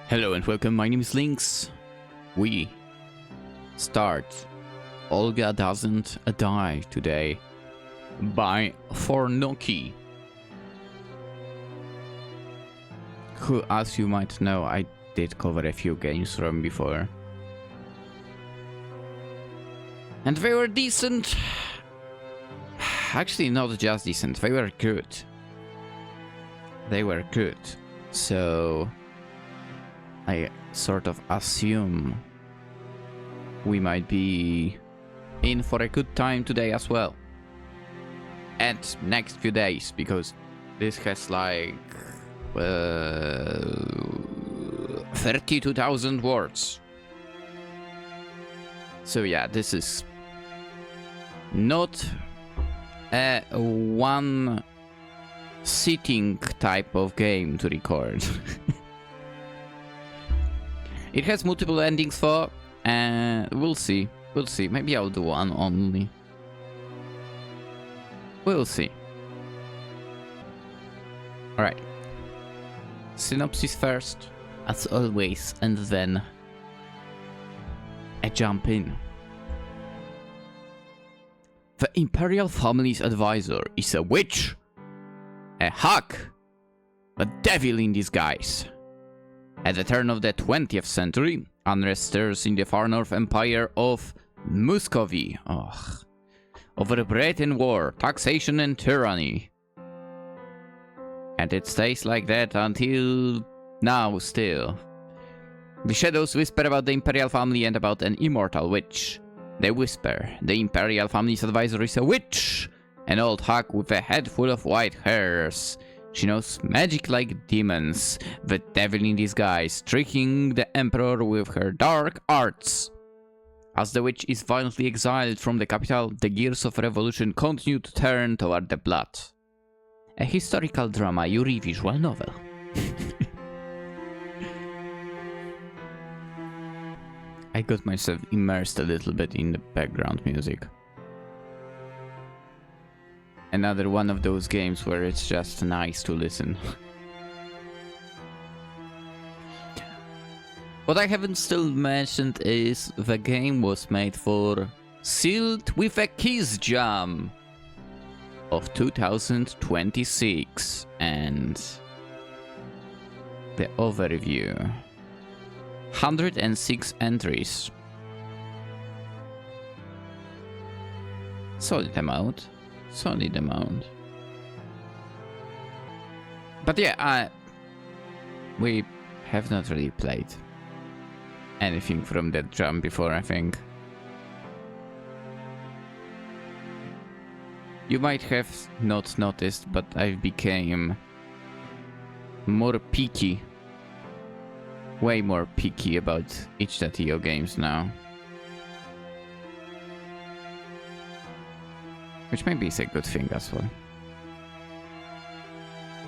Hello and welcome, my name is Lynx. We start Olga Doesn't Die today by Fornoki, who, as you might know, I did cover a few games from before. And they were decent. Actually, not just decent, they were good. They were good. So I sort of assume we might be in for a good time today as well. And next few days, because this has like 32,000 words. So yeah, this is not a one sitting type of game to record. It has multiple endings for, and we'll see. We'll see. Maybe I'll do one only. We'll see. Alright. Synopsis first, as always, and then a jump in. The Imperial family's advisor is a witch, a hag, a devil in disguise. At the turn of the 20th century, unrest stirs in the far north Empire of Muscovy. Over bread and war, taxation and tyranny. And it stays like that until now still. The shadows whisper about the Imperial family and about an immortal witch. They whisper, the Imperial family's advisor is a witch, an old hag with a head full of white hairs. She knows magic like demons, the devil in disguise, tricking the Emperor with her dark arts. As the witch is violently exiled from the capital, the gears of revolution continue to turn toward the blood. A historical drama, Yuri Visual Novel. I got myself immersed a little bit in the background music. Another one of those games where it's just nice to listen. What I haven't still mentioned is the game was made for Sealed with a Kiss Jam of 2026, and the overview. 106 entries. Solid amount. Solid amount. But yeah, we have not really played anything from that jam before, I think. You might have not noticed, but I became more picky. Way more picky about itch.io games now. Which maybe is a good thing as well.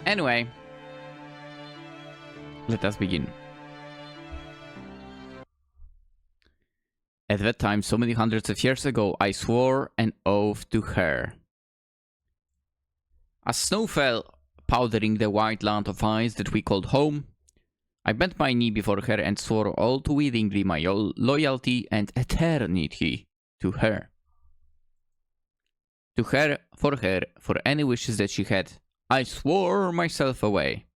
Anyway, let us begin. At that time, so many hundreds of years ago, I swore an oath to her. As snow fell, powdering the white land of ice that we called home, I bent my knee before her and swore all too willingly my loyalty and eternity to her. To her, for any wishes that she had, I swore myself away.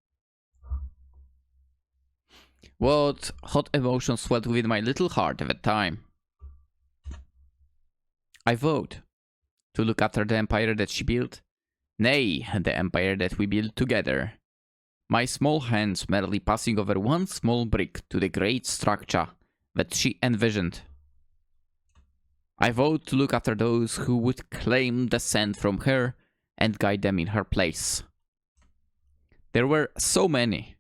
What hot emotions swelled within my little heart at that time. I vowed to look after the empire that she built, nay, the empire that we built together. My small hands merely passing over one small brick to the great structure that she envisioned. I vowed to look after those who would claim descent from her and guide them in her place. There were so many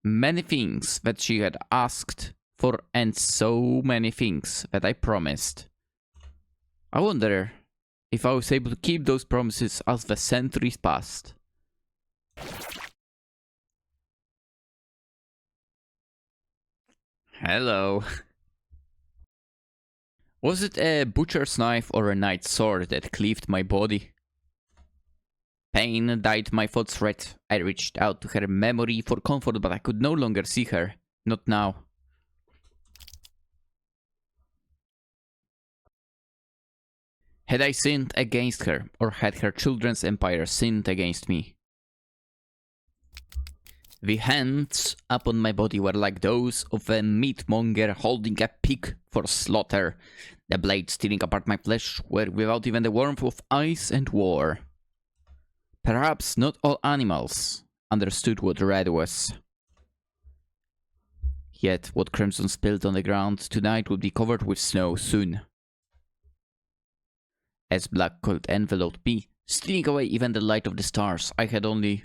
things that she had asked for, and so many things that I promised. I wonder if I was able to keep those promises as the centuries passed. Hello. Was it a butcher's knife or a knight's sword that cleaved my body? Pain dyed my thoughts red. I reached out to her memory for comfort, but I could no longer see her. Not now. Had I sinned against her, or had her children's empire sinned against me? The hands upon my body were like those of a meatmonger holding a pig for slaughter. The blades tearing apart my flesh were without even the warmth of ice and war. Perhaps not all animals understood what red was. Yet what crimson spilled on the ground tonight would be covered with snow soon. As black cold enveloped me, stealing away even the light of the stars, I had only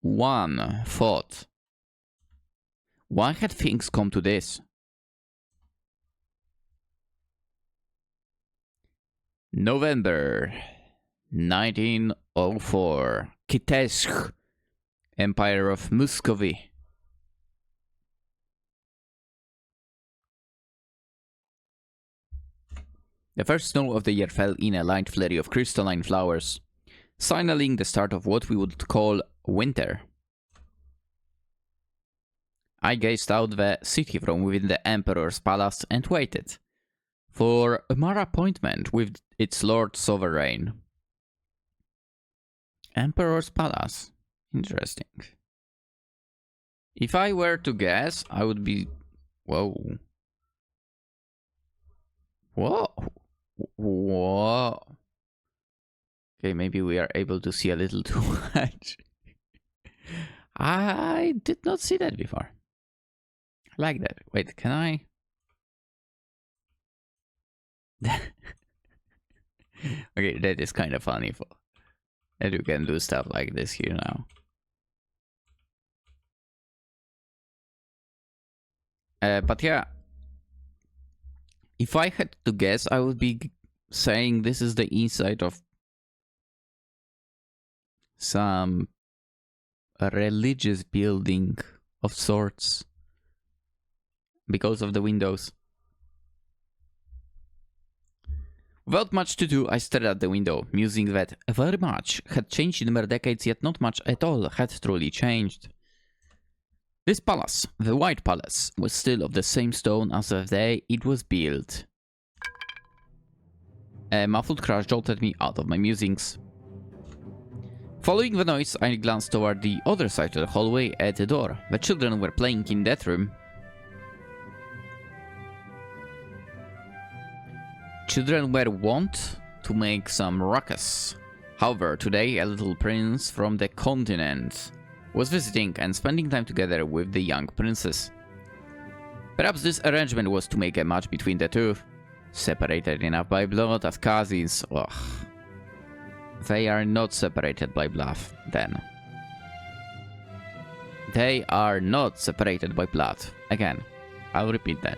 one thought. Why had things come to this? November 1904. Kitezh, Empire of Muscovy. The first snow of the year fell in a light flurry of crystalline flowers, signaling the start of what we would call winter. I gazed out the city from within the Emperor's palace and waited for my appointment with its Lord Sovereign. Emperor's palace. Interesting. If I were to guess, I would be... Whoa. Whoa. Whoa. Okay, maybe we are able to see a little too much. I did not see that before. I like that. Wait, can I? Okay, that is kind of funny for that you can do stuff like this here now. But yeah, if I had to guess, I would be saying this is the inside of some religious building of sorts because of the windows. Without much to do, I stared at the window, musing that very much had changed in mere decades, yet not much at all had truly changed. This palace, the White Palace, was still of the same stone as the day it was built. A muffled crash jolted me out of my musings. Following the noise, I glanced toward the other side of the hallway at the door. The children were playing in that room. Children were wont to make some ruckus. However, today a little prince from the continent was visiting and spending time together with the young princess. Perhaps this arrangement was to make a match between the two. Separated enough by blood as cousins. Ugh. They are not separated by blood, then. They are not separated by blood. Again, I'll repeat that.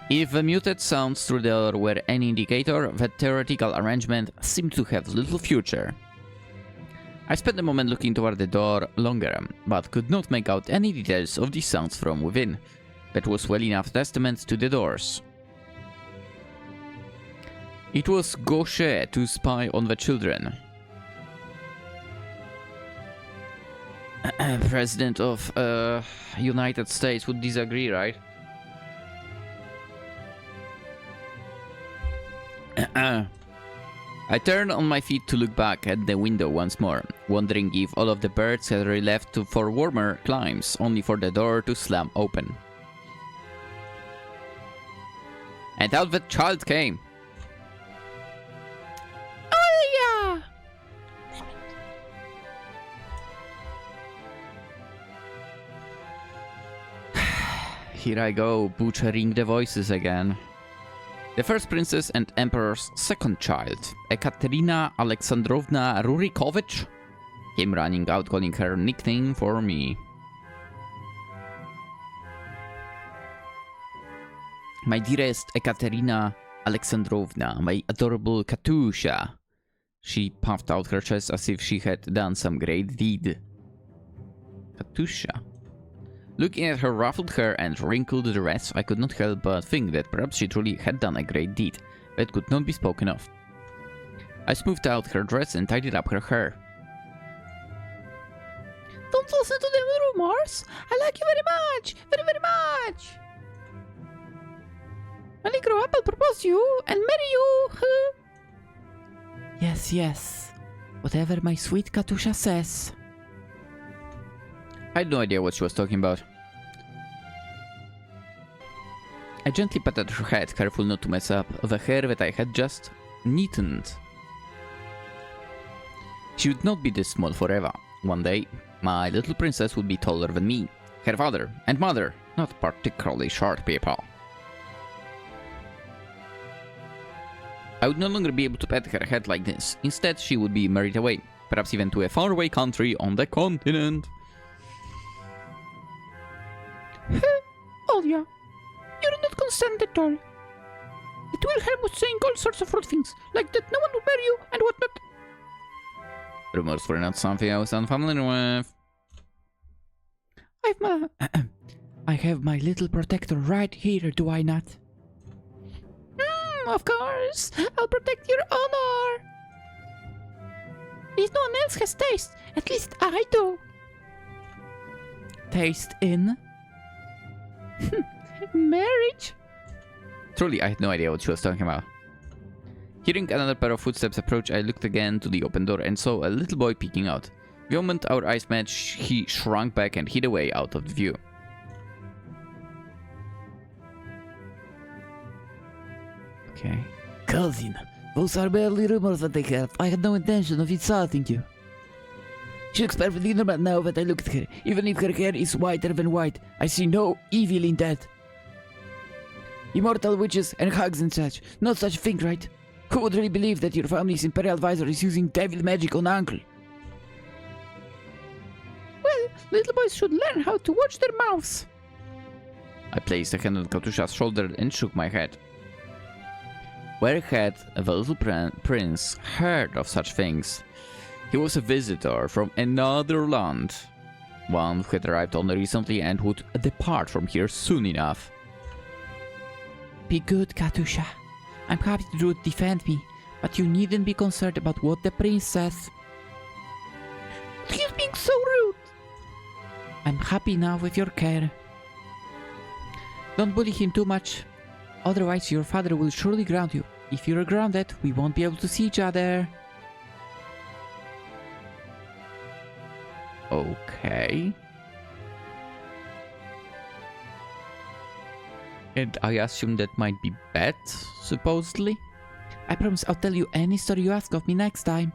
If the muted sounds through the door were any indicator, the theoretical arrangement seemed to have little future. I spent a moment looking toward the door longer, but could not make out any details of these sounds from within. That was well enough testament to the doors. It was gauche to spy on the children. President of United States would disagree, right? I turned on my feet to look back at the window once more, wondering if all of the birds had left for warmer climes, only for the door to slam open. And out the child came. Oh yeah! Here I go, butchering the voices again. The first princess and emperor's second child, Ekaterina Alexandrovna Rurikovich, came running out calling her nickname for me. My dearest Ekaterina Alexandrovna, my adorable Katusha. She puffed out her chest as if she had done some great deed. Katusha. Looking at her ruffled hair and wrinkled dress, I could not help but think that perhaps she truly had done a great deed that could not be spoken of. I smoothed out her dress and tidied up her hair. Don't listen to them rumors. I like you very much. Very, very much. When I grow up, I'll propose to you and marry you. Yes, yes. Whatever my sweet Katusha says. I had no idea what she was talking about. I gently patted her head, careful not to mess up the hair that I had just neatened. She would not be this small forever. One day, my little princess would be taller than me. Her father and mother, not particularly short people. I would no longer be able to pet her head like this. Instead, she would be married away, perhaps even to a faraway country on the continent. Olga, you're not concerned at all. It will help with saying all sorts of rude things, like that no one will marry you and whatnot. Rumors were not something I was unfamiliar with. I have my little protector right here, do I not? Of course, I'll protect your honor. If no one else has taste, at least I do. Taste in? Marriage? Truly, I had no idea what she was talking about. Hearing another pair of footsteps approach, I looked again to the open door and saw a little boy peeking out. The moment our eyes met, he shrunk back and hid away out of view. Okay. Cousin, those are barely rumors that they have. I had no intention of insulting you. She looks perfectly normal now that I look at her. Even if her hair is whiter than white, I see no evil in that. Immortal witches and hugs and such. Not such a thing, right? Who would really believe that your family's Imperial advisor is using devil magic on Uncle? Well, little boys should learn how to watch their mouths. I placed a hand on Katusha's shoulder and shook my head. Where had the little prince heard of such things? He was a visitor from another land. One who had arrived only recently and would depart from here soon enough. Be good, Katusha. I'm happy to defend me, but you needn't be concerned about what the prince says. He's being so rude. I'm happy now with your care. Don't bully him too much, otherwise your father will surely ground you. If you're grounded, we won't be able to see each other. Okay. And I assume that might be bad, supposedly? I promise I'll tell you any story you ask of me next time.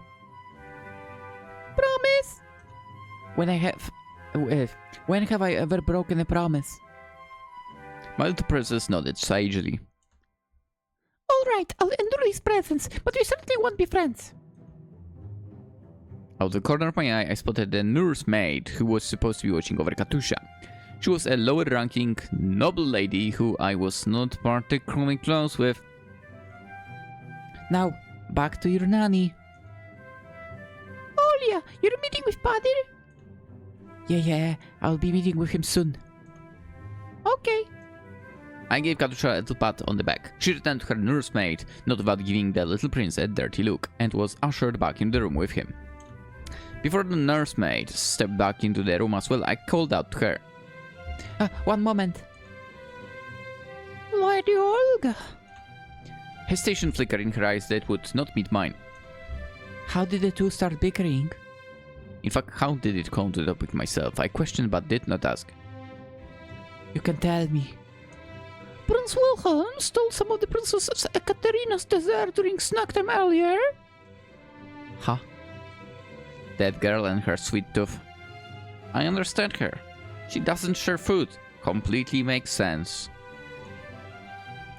Promise? When have I ever broken a promise? My little princess nodded sagely. Alright, I'll endure his presence, but we certainly won't be friends. Out of the corner of my eye, I spotted the nursemaid who was supposed to be watching over Katusha. She was a lower-ranking, noble lady who I was not particularly close with. Now, back to your nanny. Olga, you're meeting with father? Yeah, I'll be meeting with him soon. Okay. I gave Katusha a little pat on the back. She returned to her nursemaid, not without giving the little prince a dirty look, and was ushered back in the room with him. Before the nursemaid stepped back into the room as well, I called out to her. One moment. Lady Olga. Hesitation flickered in her eyes that would not meet mine. How did the two start bickering? In fact, how did it come to the topic myself? I questioned but did not ask. You can tell me. Prince Wilhelm stole some of the Princess Ekaterina's dessert during snack time earlier. Huh? That girl and her sweet tooth. I understand her. She doesn't share food. Completely makes sense.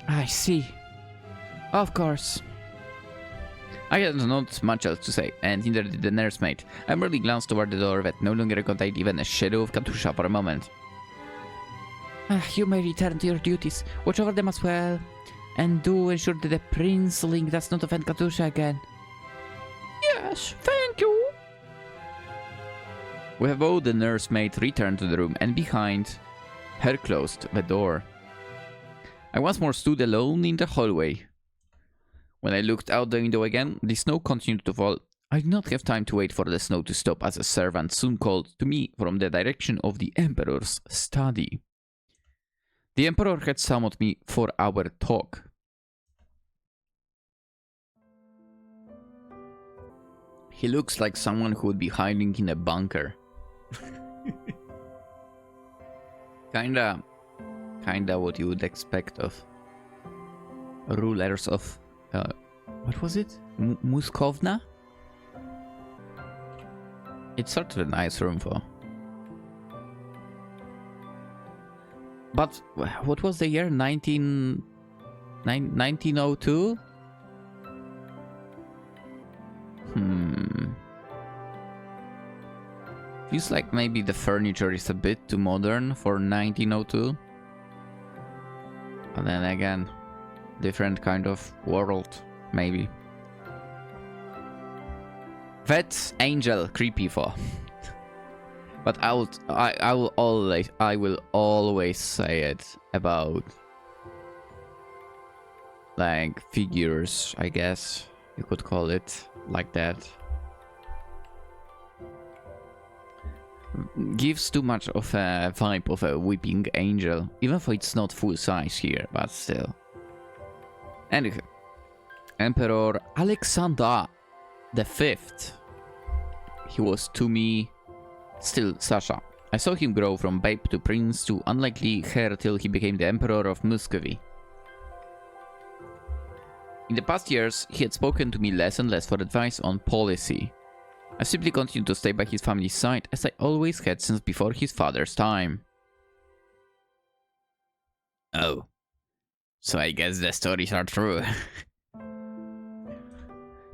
I see. Of course. I had not much else to say, and neither did the nursemaid. I merely glanced toward the door that no longer contained even a shadow of Katusha for a moment. You may return to your duties. Watch over them as well. And do ensure that the PolishLynx does not offend Katusha again. Yes, thank you. With a bow, the nursemaid returned to the room and behind her closed the door. I once more stood alone in the hallway. When I looked out the window again, the snow continued to fall. I did not have time to wait for the snow to stop, as a servant soon called to me from the direction of the Emperor's study. The Emperor had summoned me for our talk. He looks like someone who would be hiding in a bunker. Kinda what you would expect of rulers of... what was it? Muskovna? It's sort of a nice room for... But what was the year? 1902? Feels like maybe the furniture is a bit too modern for 1902. And then again, different kind of world, maybe. That's angel creepy for. But I will always say it about like figures, I guess you could call it like that. Gives too much of a vibe of a weeping angel, even though it's not full size here, but still. Anyway, Emperor Alexander V. He was to me still Sasha. I saw him grow from babe to prince to unlikely heir till he became the Emperor of Muscovy. In the past years, he had spoken to me less and less for advice on policy. I simply continued to stay by his family's side, as I always had since before his father's time. Oh. So I guess the stories are true.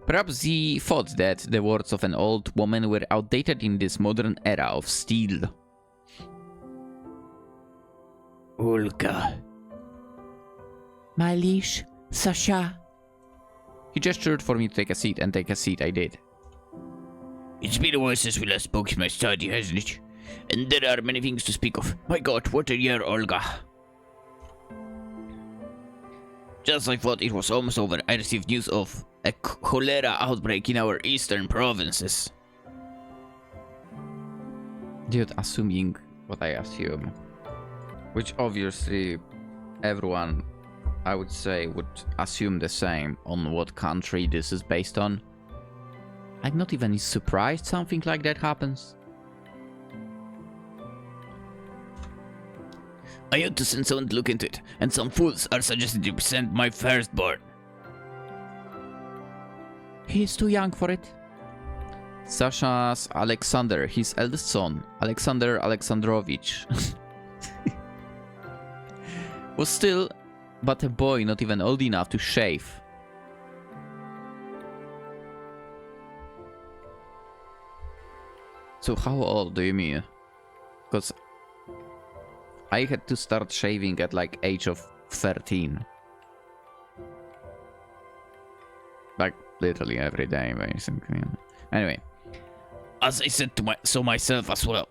Perhaps he thought that the words of an old woman were outdated in this modern era of steel. Olga. Malish, Sasha. He gestured for me to take a seat, and take a seat I did. It's been a while since we last spoke in my study, hasn't it? And there are many things to speak of. My god, what a year, Olga. Just I thought it was almost over, I received news of a cholera outbreak in our eastern provinces. Dude, assuming what I assume. Which obviously everyone, I would say, would assume the same on what country this is based on. I'm not even surprised something like that happens. I ought to send someone to look into it, and some fools are suggesting to send my firstborn. He is too young for it. Sasha's Alexander, his eldest son, Alexander Alexandrovich, was still but a boy, not even old enough to shave. So how old do you mean? Because I had to start shaving at like age of 13. Like literally every day, basically. Anyway, as I said to myself as well.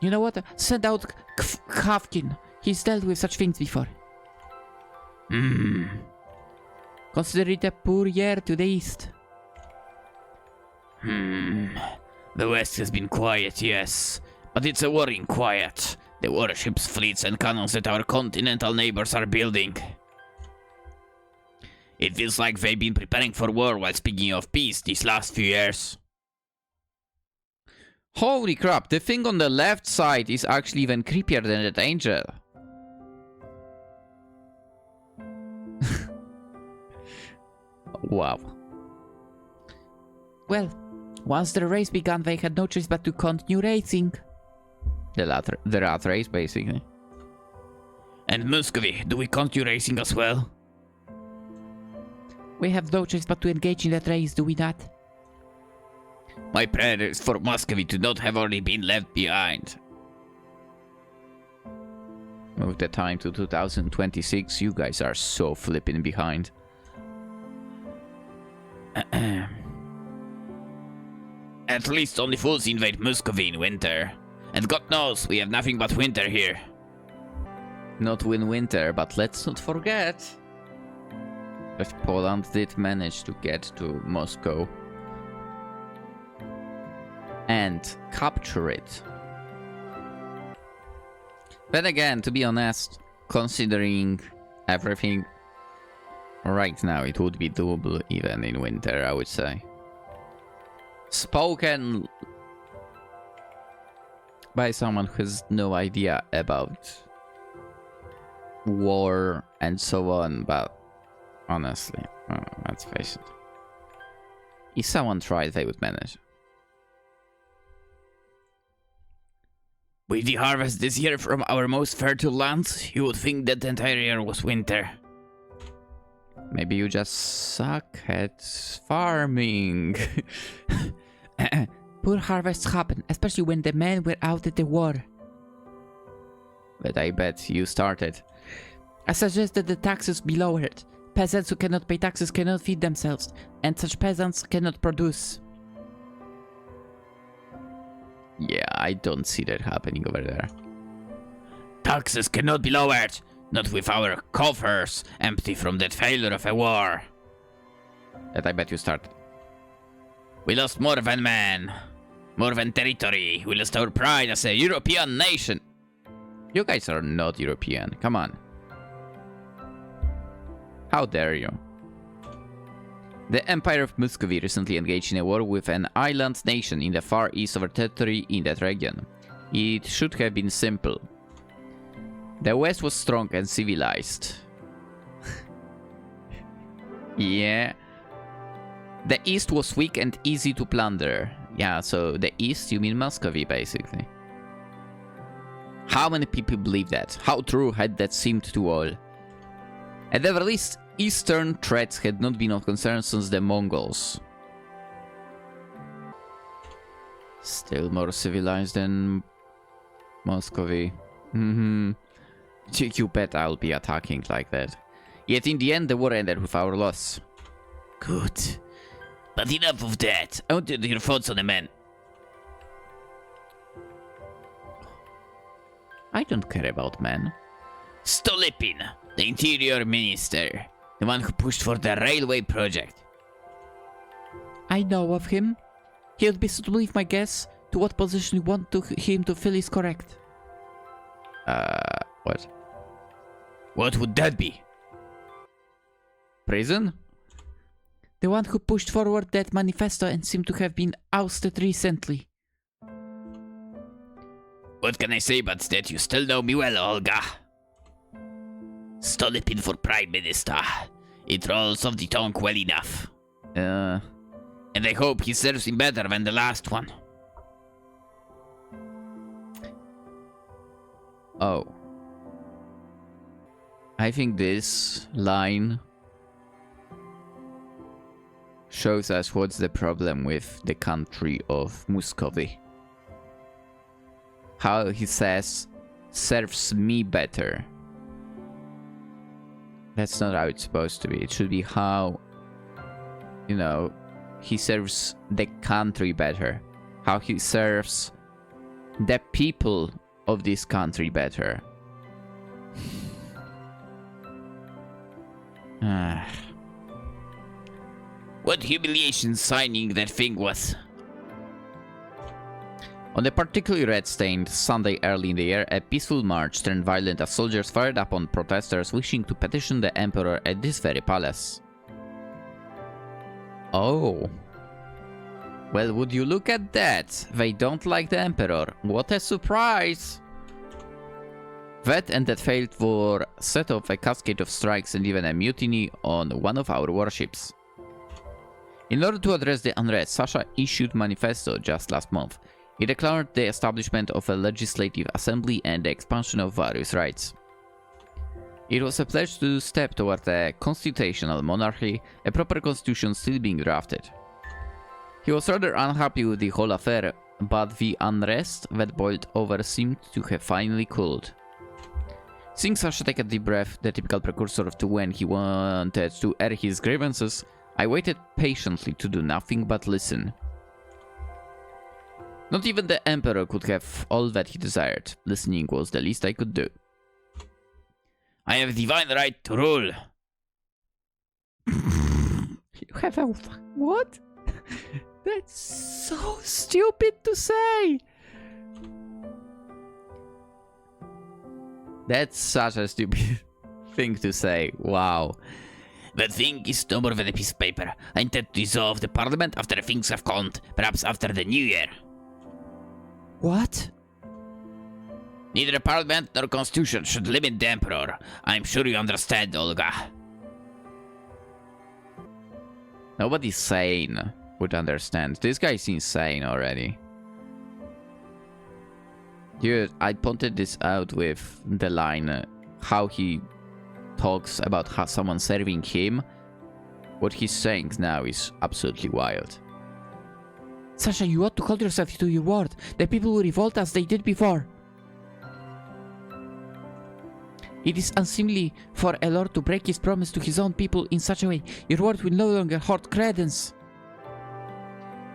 You know what? Send out Khavkin. He's dealt with such things before. Consider it a poor year to the east. The west has been quiet, yes. But it's a worrying quiet. The warships, fleets, and cannons that our continental neighbors are building. It feels like they've been preparing for war while speaking of peace these last few years. Holy crap, the thing on the left side is actually even creepier than that angel. Wow. Well, once the race began, they had no choice but to continue racing. The rat race, basically. And Muscovy, do we continue racing as well? We have no choice but to engage in that race, do we not? My prayer is for Muscovy to not have already been left behind. Move the time to 2026, you guys are so flipping behind. At least only fools invade Muscovy in winter. And God knows, we have nothing but winter here. Not winter, but let's not forget If Poland did manage to get to Moscow and capture it. But again, to be honest, considering everything right now, it would be doable even in winter, I would say. Spoken by someone who has no idea about war and so on, but honestly, let's face it. If someone tried, they would manage. With the harvest this year from our most fertile lands, you would think that the entire year was winter. Maybe you just suck at farming. Poor harvests happen, especially when the men were out at the war. But I bet you started. I suggest that the taxes be lowered. Peasants who cannot pay taxes cannot feed themselves, and such peasants cannot produce. Yeah, I don't see that happening over there. Taxes cannot be lowered, not with our coffers empty from that failure of a war. That I bet you started. We lost more than men, more than territory. We lost our pride as a European nation. You guys are not European, come on. How dare you? The Empire of Muscovy recently engaged in a war with an island nation in the far east of our territory in that region. It should have been simple. The west was strong and civilized. Yeah. The east was weak and easy to plunder. Yeah, so the east, you mean Muscovy, basically. How many people believe that? How true had that seemed to all? At the very least, eastern threats had not been of concern since the Mongols. Still more civilized than Muscovy. You bet I'll be attacking like that. Yet in the end, the war ended with our loss. Good. But enough of that. I want to hear your thoughts on the men. I don't care about men. Stolypin, the interior minister. The one who pushed for the railway project. I know of him. He would be suitable if my guess to what position you want him to fill is correct. What? What would that be? Prison? The one who pushed forward that manifesto and seemed to have been ousted recently. What can I say but that you still know me well, Olga? Stolypin for Prime Minister. It rolls off the tongue well enough. And I hope he serves him better than the last one. Oh. I think this line shows us what's the problem with the country of Muscovy. How he says, serves me better. That's not how it's supposed to be. It should be how, you know, he serves the country better. How he serves the people of this country better. What humiliation signing that thing was. On a particularly red-stained Sunday early in the year, a peaceful march turned violent as soldiers fired upon protesters wishing to petition the emperor at this very palace. Oh. Well, would you look at that? They don't like the emperor. What a surprise! That and that failed for set off a cascade of strikes and even a mutiny on one of our warships. In order to address the unrest, Sasha issued manifesto just last month. It declared the establishment of a legislative assembly and the expansion of various rights. It was a pledge to step toward a constitutional monarchy, a proper constitution still being drafted. He was rather unhappy with the whole affair, but the unrest that boiled over seemed to have finally cooled. Seeing Sasha take a deep breath, the typical precursor to when he wanted to air his grievances, I waited patiently to do nothing but listen. Not even the emperor could have all that he desired. Listening was the least I could do. I have divine right to rule. You have a... What? That's so stupid to say! That's such a stupid thing to say. Wow. The thing is no more than a piece of paper. I intend to dissolve the parliament after things have calmed, perhaps after the new year. What? Neither the parliament nor constitution should limit the emperor. I'm sure you understand, Olga. Nobody sane would understand. This guy's insane already. Dude, I pointed this out with the line, how he talks about how someone serving him. What he's saying now is absolutely wild. Sasha, you ought to hold yourself to your word. The people will revolt as they did before. It is unseemly for a lord to break his promise to his own people in such a way. Your word will no longer hold credence.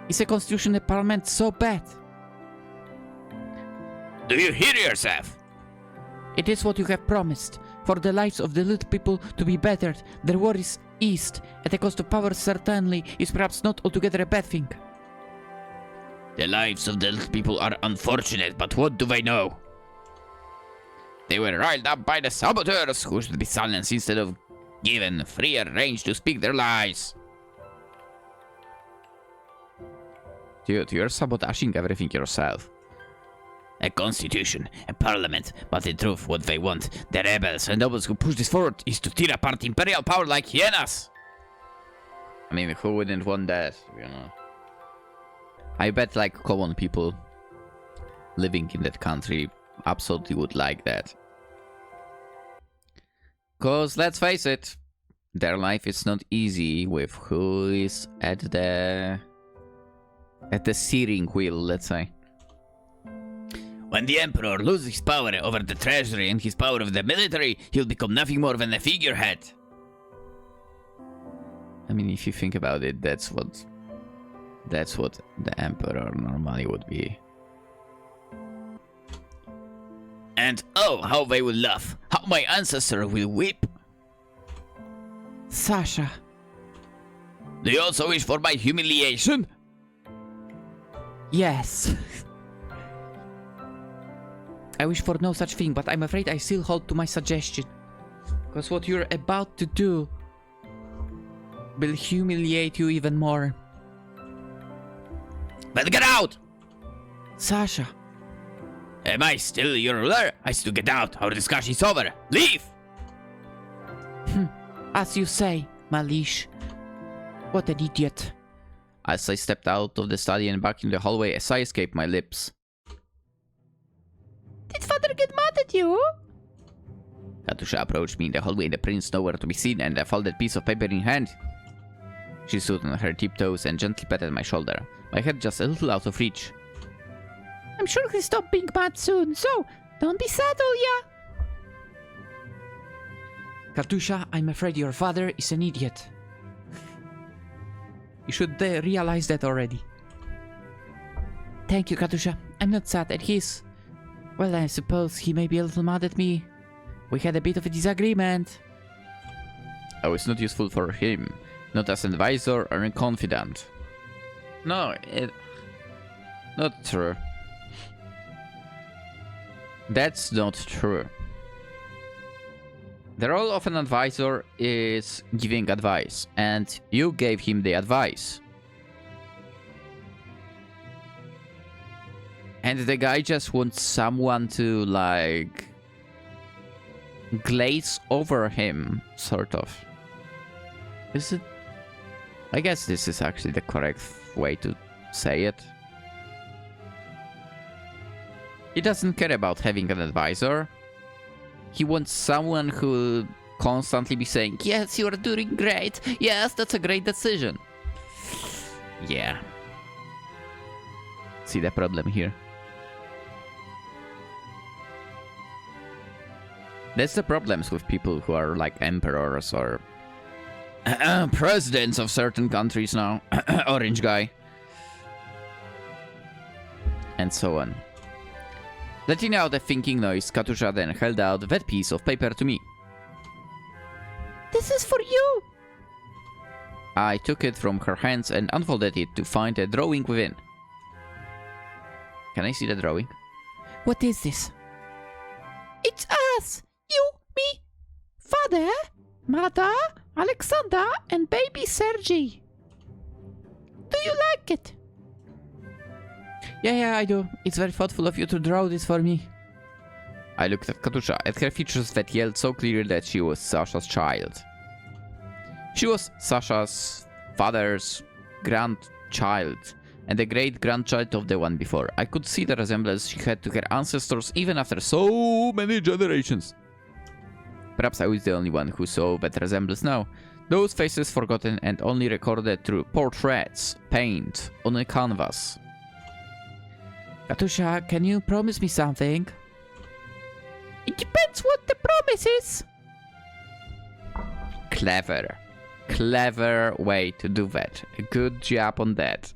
Is a constitutional parliament so bad? Do you hear yourself? It is what you have promised. For the lives of the little people to be bettered, their war is eased. At the cost of power certainly is perhaps not altogether a bad thing. The lives of the little people are unfortunate, but what do they know? They were riled up by the saboteurs who should be silenced instead of given freer range to speak their lies. Dude, you're sabotaging everything yourself. A constitution, a parliament, but in truth what they want, the rebels and nobles who push this forward, is to tear apart imperial power like hyenas. I mean, who wouldn't want that, you know? I bet like common people living in that country absolutely would like that. Cause let's face it, their life is not easy with who is at the steering wheel, let's say. When the emperor loses his power over the treasury and his power of the military, he'll become nothing more than a figurehead. I mean, if you think about it, that's what the emperor normally would be. And oh, how they will laugh! How my ancestor will weep! Sasha! Do you also wish for my humiliation? Yes. I wish for no such thing, but I'm afraid I still hold to my suggestion. Because what you're about to do will humiliate you even more. But get out! Sasha! Am I still your ruler? I still get out. Our discussion is over. Leave! As you say, Malish. What an idiot. As I stepped out of the study and back in the hallway, a sigh escaped my lips. Did father get mad at you? Katusha approached me in the hallway, the prince nowhere to be seen, and a folded piece of paper in hand. She stood on her tiptoes and gently patted my shoulder, my head just a little out of reach. I'm sure he'll stop being mad soon, so don't be sad, Olya. Katusha, I'm afraid your father is an idiot. You should realize that already. Thank you, Katusha. I'm not sad at his... Well, I suppose he may be a little mad at me. We had a bit of a disagreement. I was not useful for him. Not as an advisor or a confidant. No, not true. That's not true. The role of an advisor is giving advice, and you gave him the advice. And the guy just wants someone to, like, glaze over him, sort of. Is it? I guess this is actually the correct way to say it. He doesn't care about having an advisor. He wants someone who will constantly be saying, yes, you are doing great. Yes, that's a great decision. Yeah. See the problem here? That's the problems with people who are like emperors or presidents of certain countries now. Orange guy. And so on. Letting out a thinking noise, Katusha then held out that piece of paper to me. This is for you! I took it from her hands and unfolded it to find a drawing within. Can I see the drawing? What is this? It's us! You, me, father, mother, Alexander, and baby Sergei. Do you like it? Yeah, I do. It's very thoughtful of you to draw this for me. I looked at Katusha, at her features that yelled so clear that she was Sasha's child. She was Sasha's father's grandchild, and the great-grandchild of the one before. I could see the resemblance she had to her ancestors even after so many generations. Perhaps I was the only one who saw that resemblance now. Those faces forgotten and only recorded through portraits, paint, on a canvas. Katusha, can you promise me something? It depends what the promise is. Clever. Clever way to do that. A good job on that.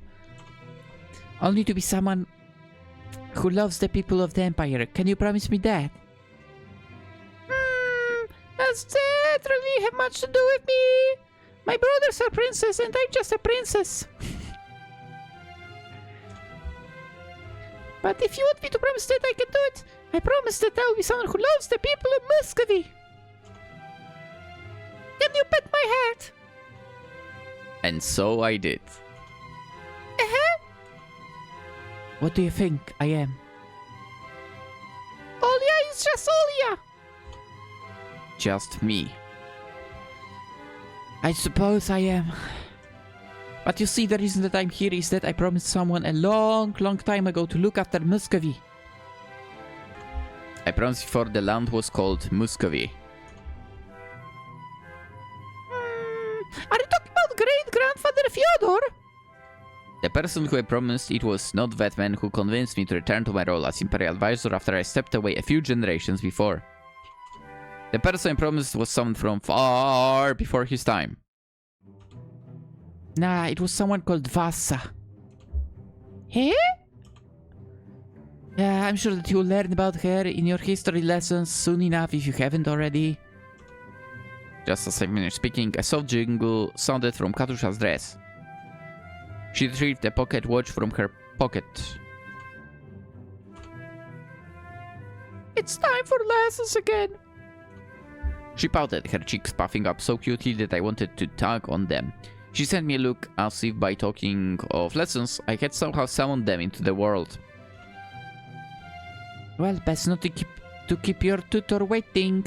Only to be someone who loves the people of the Empire. Can you promise me that? Does that really have much to do with me? My brothers are princes and I'm just a princess. But if you want me to promise that I can do it, I promise that I will be someone who loves the people of Muscovy. Can you pet my heart? And so I did. What do you think I am? Olya is just Olya. Just me. I suppose I am. But you see, the reason that I'm here is that I promised someone a long time ago to look after Muscovy. I promised before the land was called Muscovy. Are you talking about great-grandfather Fyodor? The person who I promised it was not that man who convinced me to return to my role as Imperial advisor after I stepped away a few generations before. The person I promised was someone from far before his time. Nah, it was someone called Vasa. Hey? Yeah, I'm sure that you'll learn about her in your history lessons soon enough if you haven't already. Just as I finished speaking, a soft jingle sounded from Katusha's dress. She retrieved a pocket watch from her pocket. It's time for lessons again. She pouted, her cheeks puffing up so cutely that I wanted to tug on them. She sent me a look as if by talking of lessons, I had somehow summoned them into the world. Well, best not to keep your tutor waiting.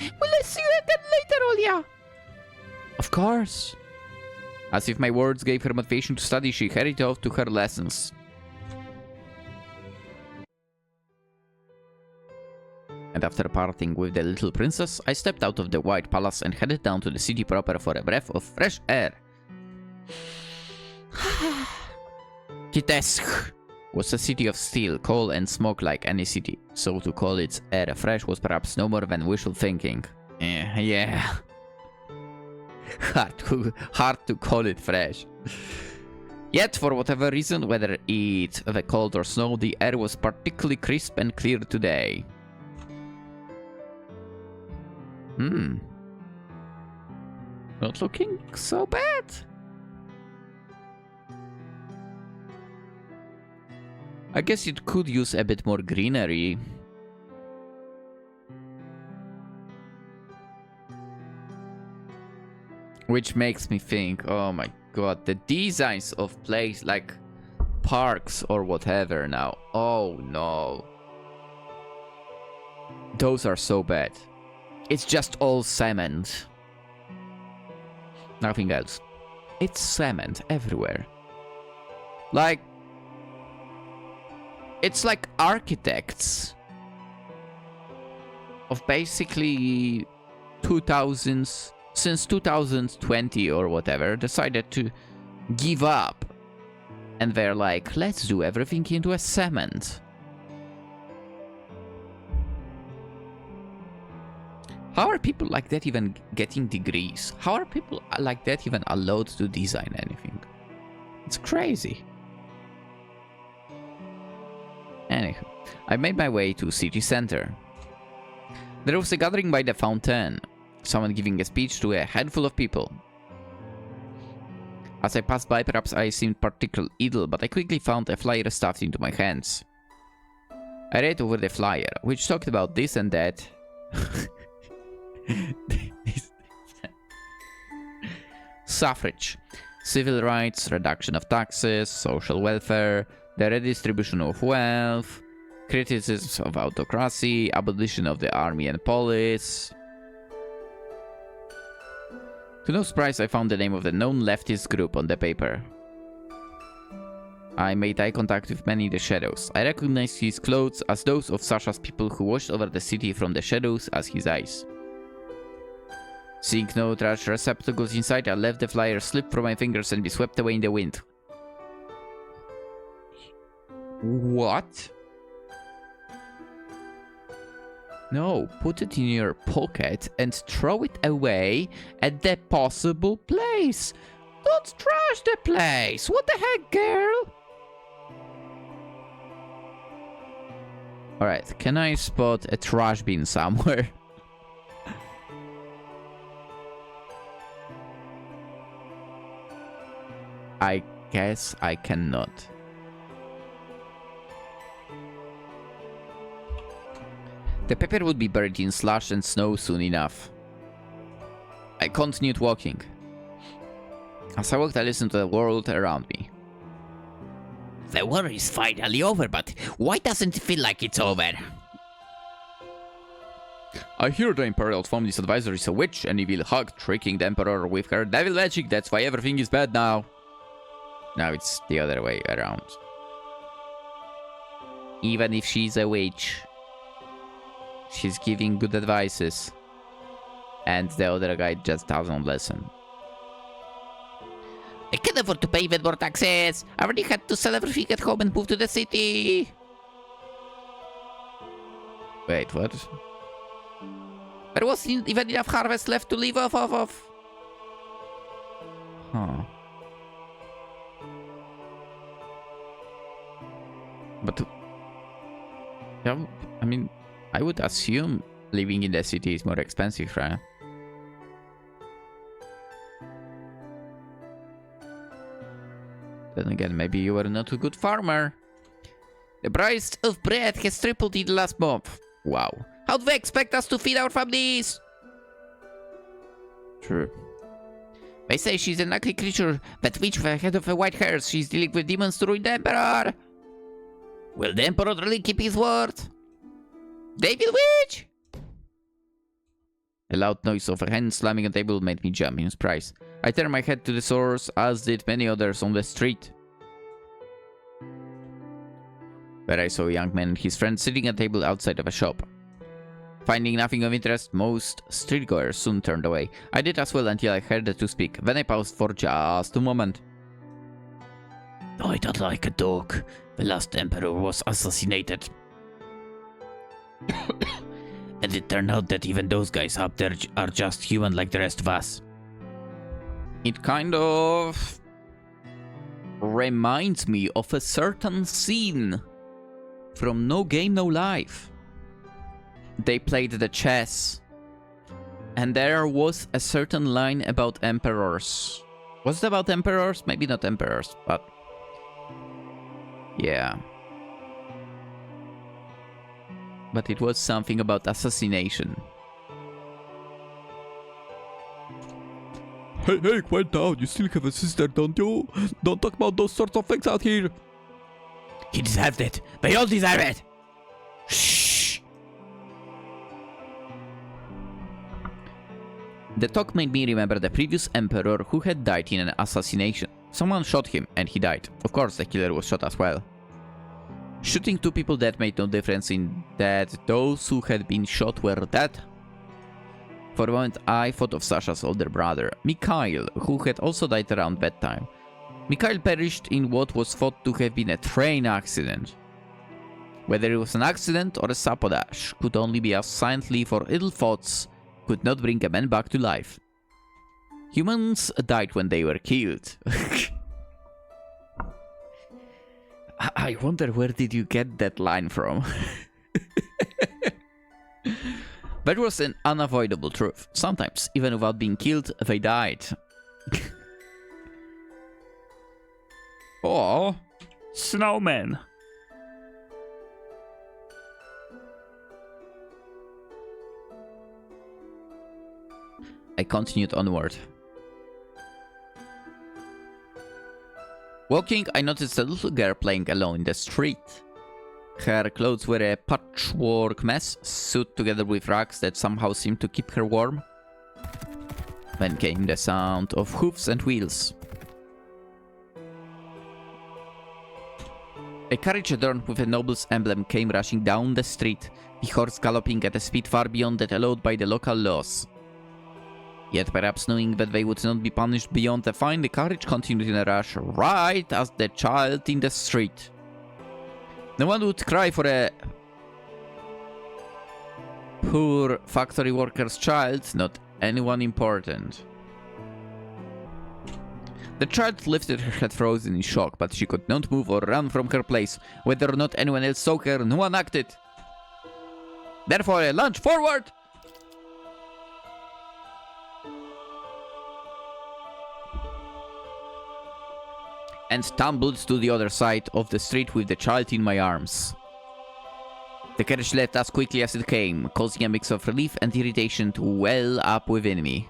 Will I see you again later, Olya? Of course. As if my words gave her motivation to study, she hurried off to her lessons. And after parting with the little princess, I stepped out of the white palace and headed down to the city proper for a breath of fresh air. Kitesk was a city of steel, coal and smoke like any city, so to call its air fresh was perhaps no more than wishful thinking. Yeah. Hard to call it fresh. Yet, for whatever reason, whether it's the cold or snow, the air was particularly crisp and clear today. Not looking so bad. I guess it could use a bit more greenery. Which makes me think, oh my god, the designs of places like parks or whatever now. Oh no. Those are so bad. It's just all cement. Nothing else. It's cement everywhere. Like, it's like architects of basically 2000s, since 2020 or whatever, decided to give up. And they're like, let's do everything into a cement. How are people like that even getting degrees? How are people like that even allowed to design anything? It's crazy. Anywho, I made my way to city center. There was a gathering by the fountain. Someone giving a speech to a handful of people. As I passed by, perhaps I seemed particularly idle, but I quickly found a flyer stuffed into my hands. I read over the flyer, which talked about this and that. Suffrage, civil rights, reduction of taxes, social welfare, the redistribution of wealth, criticisms of autocracy, abolition of the army and police. To no surprise, I found the name of the known leftist group on the paper. I made eye contact with many in the shadows. I recognized his clothes as those of Sasha's people who watched over the city from the shadows as his eyes. Seeing no trash receptacles inside, I left the flyer slip from my fingers and be swept away in the wind. What? No, put it in your pocket and throw it away at the possible place. Don't trash the place. What the heck, girl? Alright, can I spot a trash bin somewhere? I guess I cannot. The paper would be buried in slush and snow soon enough. I continued walking. As I walked, I listened to the world around me. The war is finally over, but why doesn't it feel like it's over? I hear the Imperial family's advisor is a witch, an evil hag tricking the Emperor with her devil magic. That's why everything is bad now. Now it's the other way around. Even if she's a witch, she's giving good advices. And the other guy just doesn't listen. I can't afford to pay even more taxes. I already had to sell everything at home and move to the city. Wait, what? There wasn't even enough harvest left to live off of. Huh. But... yeah, I mean, I would assume living in the city is more expensive, right? Then again, maybe you were not a good farmer. The price of bread has tripled in the last month. Wow. How do they expect us to feed our families? True. They say she's an ugly creature, that witch with a head of a white hair. She's dealing with demons to ruin the Emperor. Will the Emperor really keep his word? Devil witch! A loud noise of a hand slamming a table made me jump in surprise. I turned my head to the source, as did many others on the street, where I saw a young man and his friend sitting at a table outside of a shop. Finding nothing of interest, most streetgoers soon turned away. I did as well until I heard the two speak. Then I paused for just a moment. I don't like a dog. The last Emperor was assassinated. And it turned out that even those guys up there are just human like the rest of us. It kind of reminds me of a certain scene from No Game No Life. They played the chess, and there was a certain line about emperors. Was it about emperors? Maybe not emperors, but yeah. But it was something about assassination. Hey, quiet down. You still have a sister, don't you? Don't talk about those sorts of things out here. He deserved it. They all deserve it. Shh. The talk made me remember the previous emperor who had died in an assassination. Someone shot him and he died. Of course, the killer was shot as well. Shooting two people dead made no difference in that those who had been shot were dead. For a moment, I thought of Sasha's older brother, Mikhail, who had also died around bedtime. Mikhail perished in what was thought to have been a train accident. Whether it was an accident or a sabotage could only be asked silently, for idle thoughts could not bring a man back to life. Humans died when they were killed. I wonder, where did you get that line from? That was an unavoidable truth. Sometimes, even without being killed, they died. Oh, snowman. I continued onward. Walking, I noticed a little girl playing alone in the street. Her clothes were a patchwork mess, sewed together with rags that somehow seemed to keep her warm. Then came the sound of hoofs and wheels. A carriage adorned with a noble's emblem came rushing down the street, the horse galloping at a speed far beyond that allowed by the local laws. Yet perhaps knowing that they would not be punished beyond the fine, the carriage continued in a rush right as the child in the street. No one would cry for a poor factory worker's child, not anyone important. The child lifted her head frozen in shock, but she could not move or run from her place. Whether or not anyone else saw her, no one acted. Therefore, I lunged forward! And stumbled to the other side of the street with the child in my arms. The carriage left as quickly as it came, causing a mix of relief and irritation to well up within me.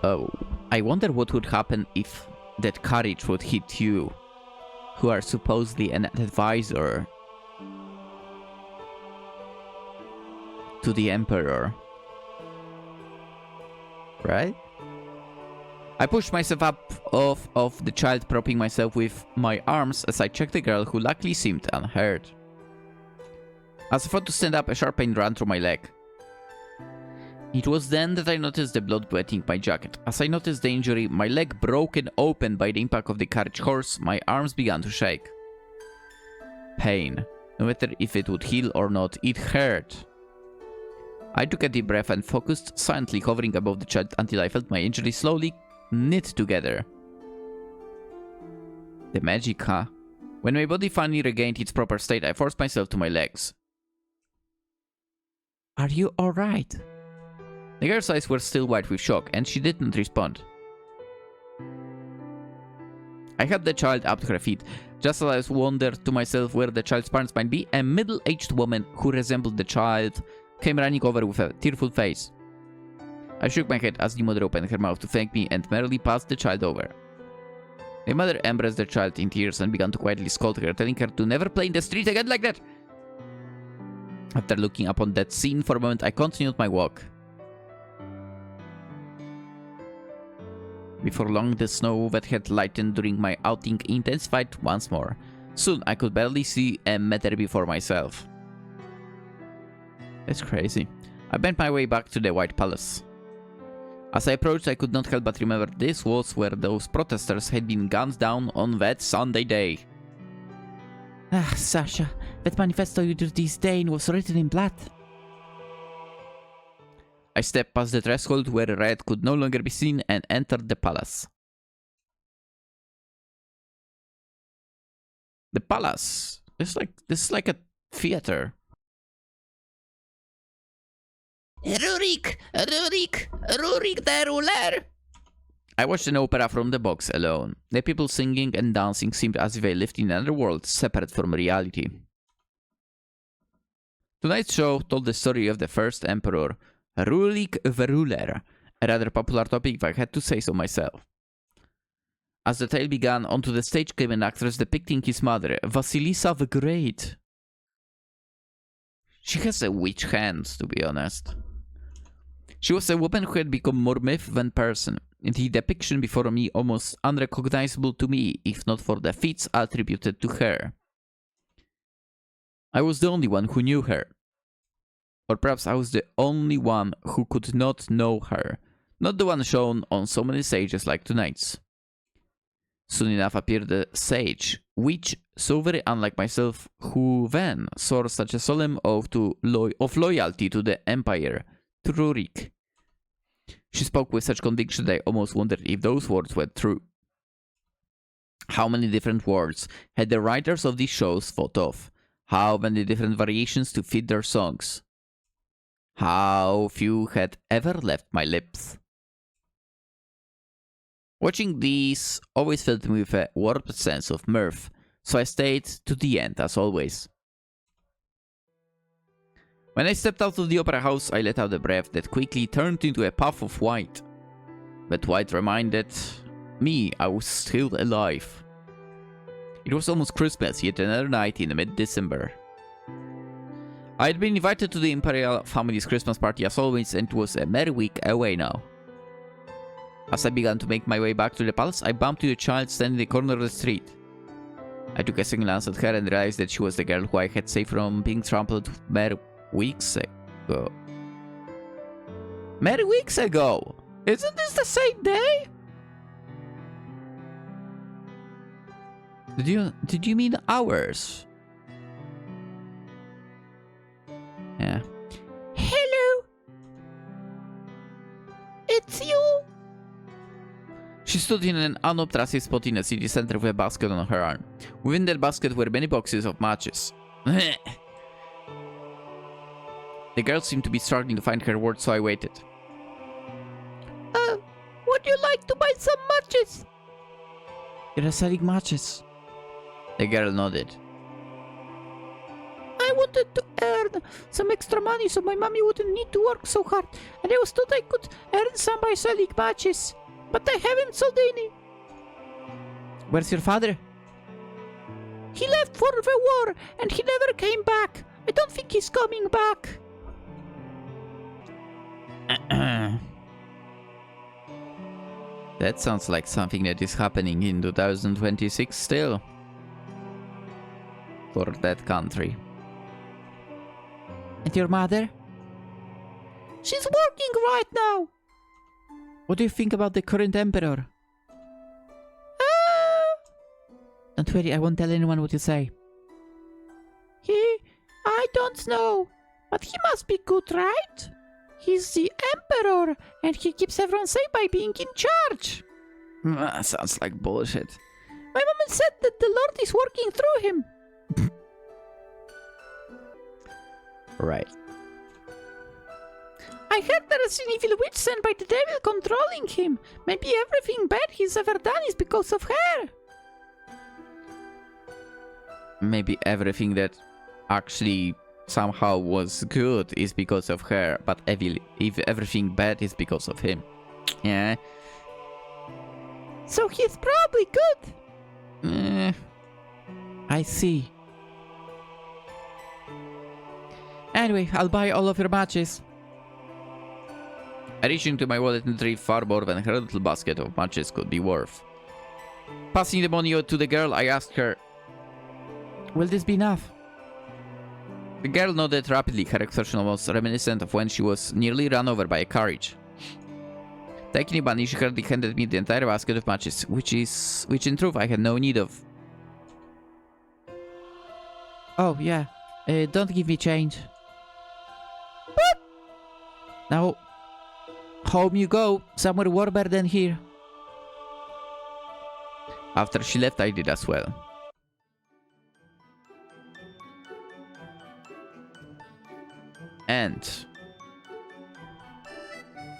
Oh, I wonder what would happen if that carriage would hit you, who are supposedly an advisor to the Emperor. Right? I pushed myself up off of the child, propping myself with my arms as I checked the girl, who luckily seemed unhurt. As I thought to stand up, a sharp pain ran through my leg. It was then that I noticed the blood wetting my jacket. As I noticed the injury, my leg broken open by the impact of the carriage horse, my arms began to shake. Pain. No matter if it would heal or not, it hurt. I took a deep breath and focused, silently hovering above the child until I felt my injury slowly knit together. The magic, huh? When my body finally regained its proper state, I forced myself to my legs. Are you alright? The girl's eyes were still wide with shock, and she did not respond. I had the child up to her feet. Just as I wondered to myself where the child's parents might be, a middle-aged woman who resembled the child came running over with a tearful face. I shook my head as the mother opened her mouth to thank me and merely passed the child over. The mother embraced the child in tears and began to quietly scold her, telling her to never play in the street again like that. After looking upon that scene for a moment, I continued my walk. Before long, the snow that had lightened during my outing intensified once more. Soon, I could barely see a meter before myself. That's crazy. I bent my way back to the White Palace. As I approached, I could not help but remember this was where those protesters had been gunned down on that Sunday day. Ah, Sasha, that manifesto you did this day was written in blood. I stepped past the threshold where red could no longer be seen and entered the palace. The palace. This is like a theater. Rurik the ruler! I watched an opera from the box alone. The people singing and dancing seemed as if they lived in another world separate from reality. Tonight's show told the story of the first emperor, Rurik the ruler, a rather popular topic if I had to say so myself. As the tale began, onto the stage came an actress depicting his mother, Vasilisa the Great. She has a witch hand, to be honest. She was a woman who had become more myth than person, and the depiction before me almost unrecognizable to me, if not for the feats attributed to her. I was the only one who knew her. Or perhaps I was the only one who could not know her, not the one shown on so many stages like tonight's. Soon enough appeared the sage, witch so very unlike myself, who then swore such a solemn oath of loyalty to the Empire, to Rurik. She spoke with such conviction that I almost wondered if those words were true. How many different words had the writers of these shows thought of? How many different variations to fit their songs? How few had ever left my lips. Watching these always filled me with a warped sense of mirth, so I stayed to the end as always. When I stepped out of the opera house, I let out a breath that quickly turned into a puff of white. But white reminded me I was still alive. It was almost Christmas, yet another night in mid-December. I had been invited to the Imperial family's Christmas party as always, and it was a merry week away now. As I began to make my way back to the palace, I bumped into a child standing in the corner of the street. I took a second glance at her and realized that she was the girl who I had saved from being trampled mere weeks ago. Mere weeks ago? Isn't this the same day? Did you mean hours? Yeah. Hello. It's you. She stood in an unobtrusive spot in the city center with a basket on her arm. Within that basket were many boxes of matches. The girl seemed to be struggling to find her words, so I waited. Would you like to buy some matches? You're selling matches. The girl nodded. I wanted to earn some extra money so my mommy wouldn't need to work so hard, and I was thought I could earn some by selling matches. But I haven't sold any. Where's your father? He left for the war, and he never came back. I don't think he's coming back. That sounds like something that is happening in 2026 still. For that country. And your mother? She's working right now. What do you think about the current emperor? Don't worry, I won't tell anyone what you say. I don't know, but he must be good, right? He's the emperor, and he keeps everyone safe by being in charge. Sounds like bullshit. My mom said that the Lord is working through him. Right. I heard there is an evil witch sent by the devil controlling him. Maybe everything bad he's ever done is because of her. Maybe everything that actually somehow was good is because of her, but if everything bad is because of him. Yeah. So he's probably good. I see. Anyway, I'll buy all of your matches. I reached into my wallet and retrieved far more than her little basket of matches could be worth. Passing the money to the girl, I asked her, "Will this be enough?" The girl nodded rapidly, her expression was reminiscent of when she was nearly run over by a carriage. Taking the money, she hurriedly handed me the entire basket of matches, which in truth I had no need of. Oh, yeah. Don't give me change. Now, home you go, somewhere warmer than here. After she left, I did as well. And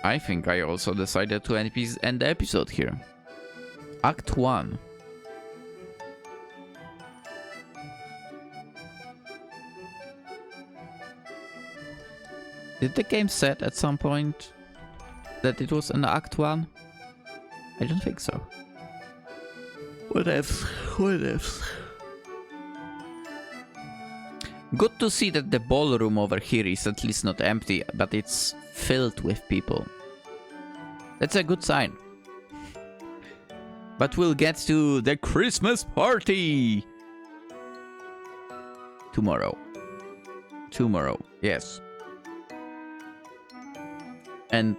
I think I also decided to end the episode here. Act 1. Did the game set at some point that it was an Act 1? I don't think so. What ifs? Good to see that the ballroom over here is at least not empty, but it's filled with people. That's a good sign. But we'll get to the Christmas party! Tomorrow, yes. And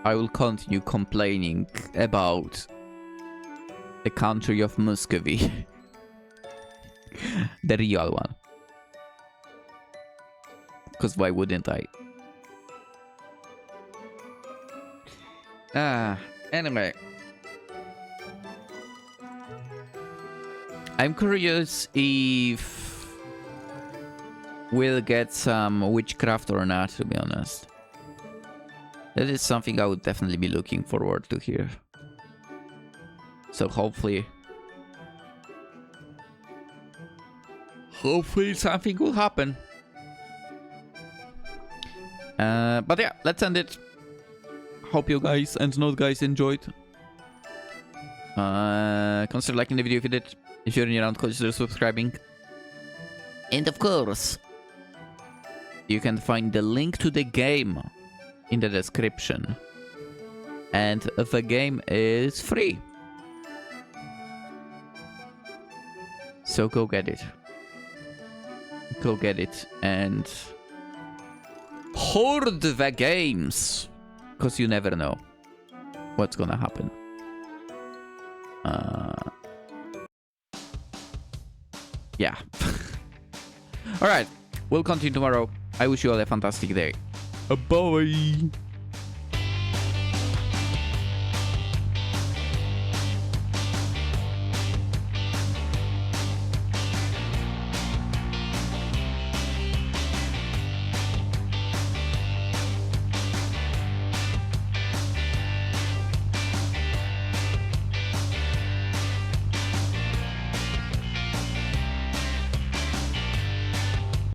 I will continue complaining about the country of Muscovy. The real one. Because why wouldn't I? Anyway. I'm curious if will get some witchcraft or not, to be honest. That is something I would definitely be looking forward to here. So hopefully something will happen. But yeah, let's end it. Hope you guys and not guys enjoyed. Consider liking the video if you did. If you're new around, consider subscribing. And of course, you can find the link to the game in the description. And the game is free. So go get it. Go get it and hoard the games. Because you never know what's gonna happen. Yeah. Alright, we'll continue tomorrow. I wish you all a fantastic day. Bye!